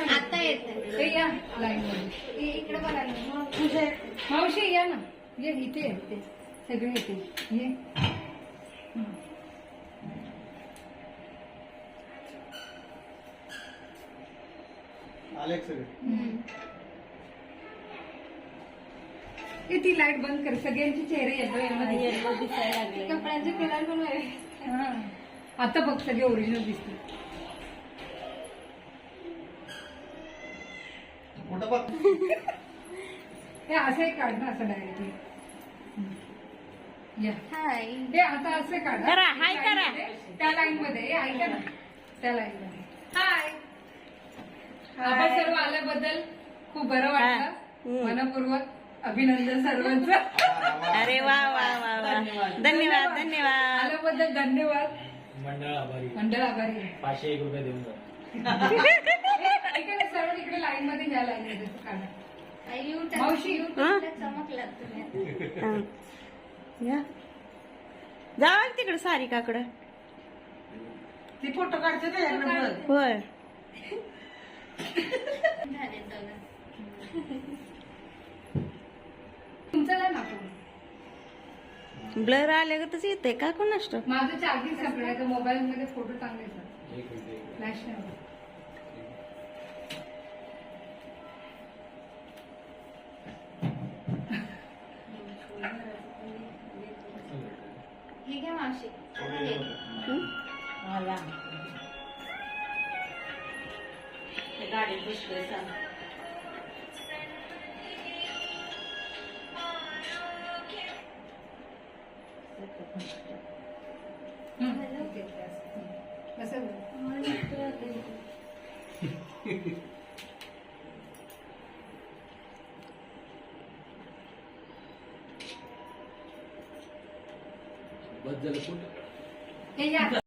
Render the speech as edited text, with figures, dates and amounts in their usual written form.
आता येते या लाईन मध्ये इकडे बघा मावशी या ना ये इथे येते सगळे येते ये ती लाईट बंद कर सगळ्यांचे चेहरे येतो दिसायला लागले कपड्यांचे कलर पण वेगळे आता बघ सगळे ओरिजिनल दिसते हे असं काढ ना असं डायरेक्टली हाय हे आता असं काढ हाय करा त्या लाईन मध्ये ऐका ना त्या लाईन मध्ये हाय आपण सर्व आल्याबद्दल खूप बरं वाटलं मनपूर्वक अभिनंदन सर्वांचं अरे वा वा वा वा धन्यवाद धन्यवाद आल्याबद्दल धन्यवाद मंडळ आभारी 501 रुपये देऊन ऐका ना सर्व इकडे लाईन मध्ये घ्या लाईन मध्ये काढा मावशी चमकला जावा तिकडे सारिकाकडे ती फोटो काढते ना होय तुमचं ना ब्लर आले का तसं येते का कोण असतो माझं चार्जिंग संपलं तर मोबाईल मध्ये फोटो चांगले फ्लॅश नाही हे घ्या मावशी गाडीत बसलोय सांग बस झालं हे